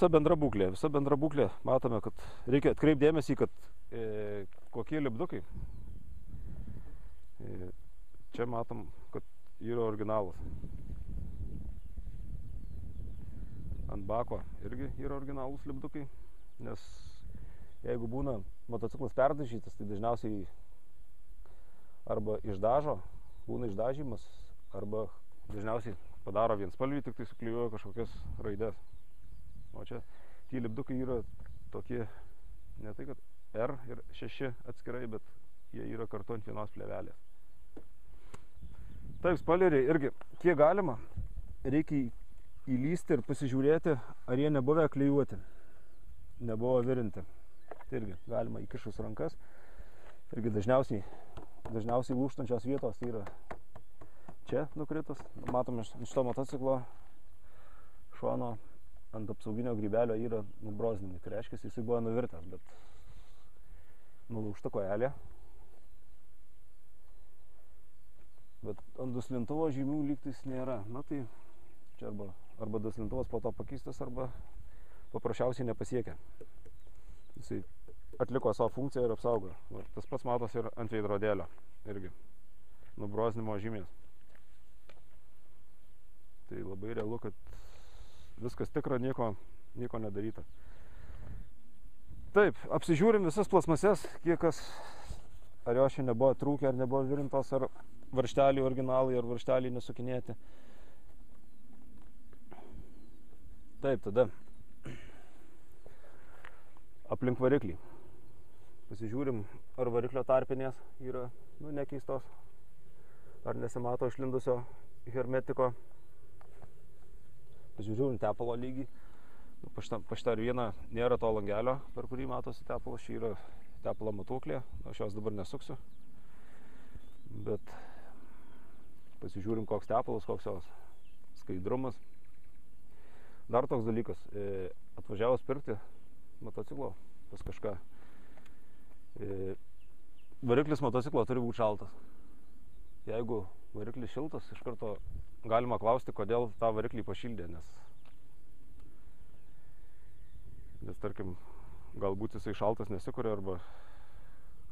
visa bendra būklė. Matome, kad reikia atkreipdėmėsi, kad kokie lipdukai. Čia matom, kad yra originalus. Ant bako irgi yra originalus lipdukai, nes jeigu būna motociklas perdažytas, tai dažniausiai arba išdažo, būna išdažymas, arba dažniausiai padaro vienspalvį, tik tai suklijuoja kažkokias raides. O čia tie lipdukai yra tokie, ne tai kad R ir 6 atskirai, bet jie yra kartu ant vienos plėvelės. Taip, spoileriai irgi, kiek galima, reikia įlysti ir pasižiūrėti, ar jie nebuvę klijuoti, nebuvo virinti. Tai irgi galima įkišus rankas. Irgi dažniausiai lūžtančios vietos tai yra čia nukritus. Matome iš to motociklo šono ant apsauginio grybelio yra nubrozdinimai. Tai reiškia, jisai buvo nuvirtęs, bet nulaužta kojelė. Bet ant duslintuvo žymių lygtais nėra. Na tai čia arba duslintuvas po to pakeistas, arba paprasčiausiai nepasiekia. Jisai atliko savo funkciją ir apsaugo. Tas pats matos ir ant veidrodėlio irgi. Nubrozdinimo žymės. Tai labai realu, kad viskas tikra, nieko nedaryta. Taip, apsižiūrim visas plasmases, kiek kas, ar jo čia nebuvo trūkę, ar nebuvo virintos, ar varžteliai originalai, ar varžteliai nesukinėti. Taip, tada aplink variklį. Pasižiūrim, ar variklio tarpinės yra nekeistos, ar nesimato išlindusio hermetiko. Pasižiūrim tepalo lygį. Pašta ar viena nėra to langelio, per kurį matosi tepalas. Čia yra tepalo matuoklė, aš jos dabar nesuksiu. Bet pasižiūrim, koks tepalas, koks jos skaidrumas. Dar toks dalykas, atvažiavus pirkti motociklo pas kažką, variklis motociklo turi būti šaltas. Jeigu variklis šiltas, iš karto galima klausti, kodėl tą variklį pašildė, nes tarkim, galbūt jisai šaltas nesikuria, arba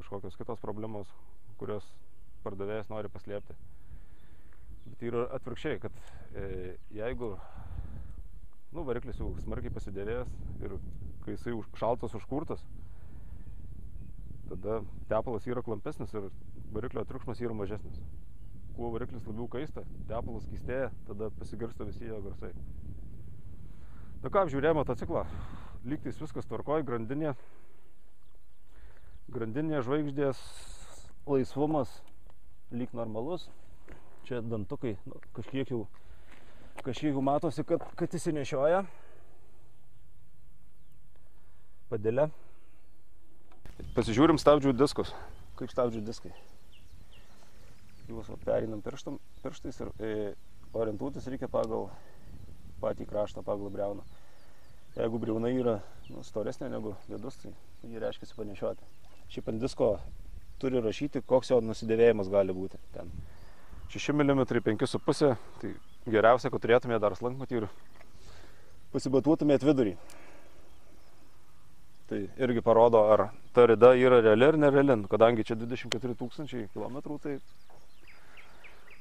kažkokios kitos problemos, kurios pardavėjas nori paslėpti. Bet yra atvirkščiai, kad jeigu variklis jau smarkiai pasidėvėjęs ir kai jisai šaltas užkurtas, tada tepalas yra klampesnis ir variklio triukšmas yra mažesnis. Kuo variklis labiau kaista, tepalas keistėja, tada pasigirsta visi jo garsai. Na ką, apžiūrėjome motociklą, lygtais viskas tvarkoj, grandinė žvaigždės, laisvumas lyg normalus. Čia dantukai, kažkiek jau matosi, kad įsinešioja. Padėlė. Pasižiūrim stabdžių diskus. Kaip stabdžių diskai. Juos perinam pirštais ir orientuotis reikia pagal patį kraštą, pagal briauną. Jeigu briauna yra storesnė negu vidus, tai jį reiškia panešioti. Šiaip ant disko turi rašyti, koks jo nusidėvėjimas gali būti. Ten 6 mm, 5,5, tai geriausia, kad turėtume dar slankmatį ir pasibatuotumėt vidurį. Tai irgi parodo, ar ta rida yra reali ar nereali. Kadangi čia 24 000 kilometrų, tai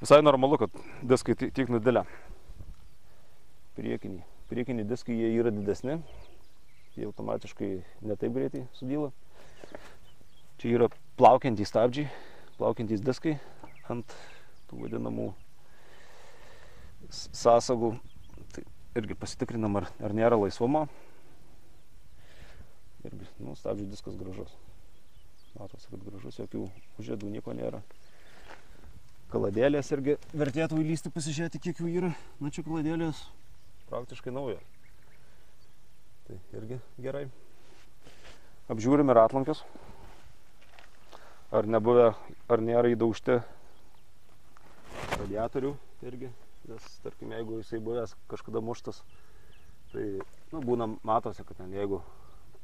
visai normalu, kad diskai tiek nudėlė. Priekiniai diskai jie yra didesni, jie automatiškai ne taip greitai sudyla. Čia yra plaukiantys stabdžiai, plaukiantys diskai ant tų vadinamų sąsagų. Tai irgi pasitikrinam, ar nėra laisvumo. Irgi, stabdžių diskas gražus. Matosi, kad gražus, jokių užėdų nieko nėra. Kaladėlės irgi vertėtų įlysti, pasižiūrėti, kiek jų yra. Na, čia kaladėlės praktiškai nauja. Tai irgi gerai. Apžiūrime ratlankius. Ar nėra įdaužti radiatorių irgi. Nes, tarkim, jeigu jisai buvęs kažkada muštas, tai būna, matosi, kad ten, jeigu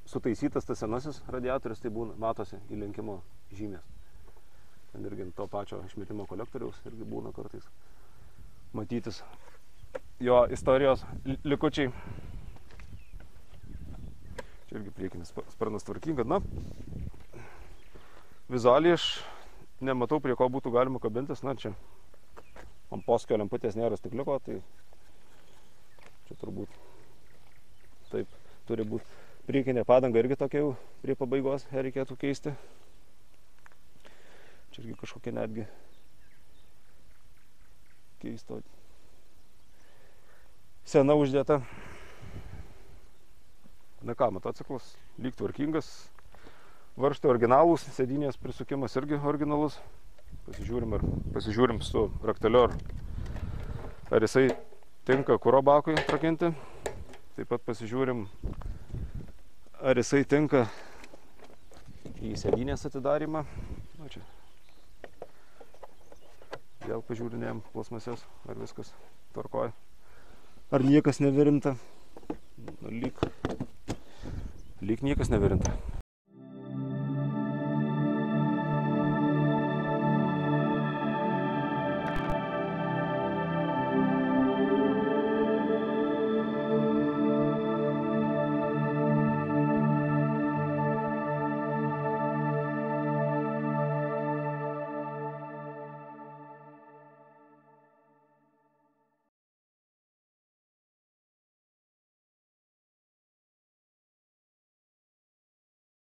sutaisytas tas senasis radiatorius, tai matosi įlenkimo žymės. Ten irgi to pačio išmetimo kolektoriaus irgi būna kartais matytis jo istorijos likučiai. Čia irgi priekinis sparnas tvarkinga. Na, vizualiai aš nematau, prie ko būtų galima kabintis. Na, čia ant poskio lemputės nėra stikliuko, tai čia turbūt taip turi būti. Priekinė padanga irgi tokia jau prie pabaigos, ją reikėtų keisti. Čia irgi kažkokia netgi keisto sena uždėta. Na ką, motociklas lyg tvarkingas. Varžtai originalūs, sėdynės prisukimas irgi originalus. Pasižiūrim su rakteliu, ar jisai tinka kuro bakui atrakinti. Taip pat pasižiūrim, ar jisai tinka į sėdynės atidarymą. Na, čia vėl pažiūrinėjom plasmasės, ar viskas tvarkoja. Ar niekas nevirinta. Lyg niekas nevirinta.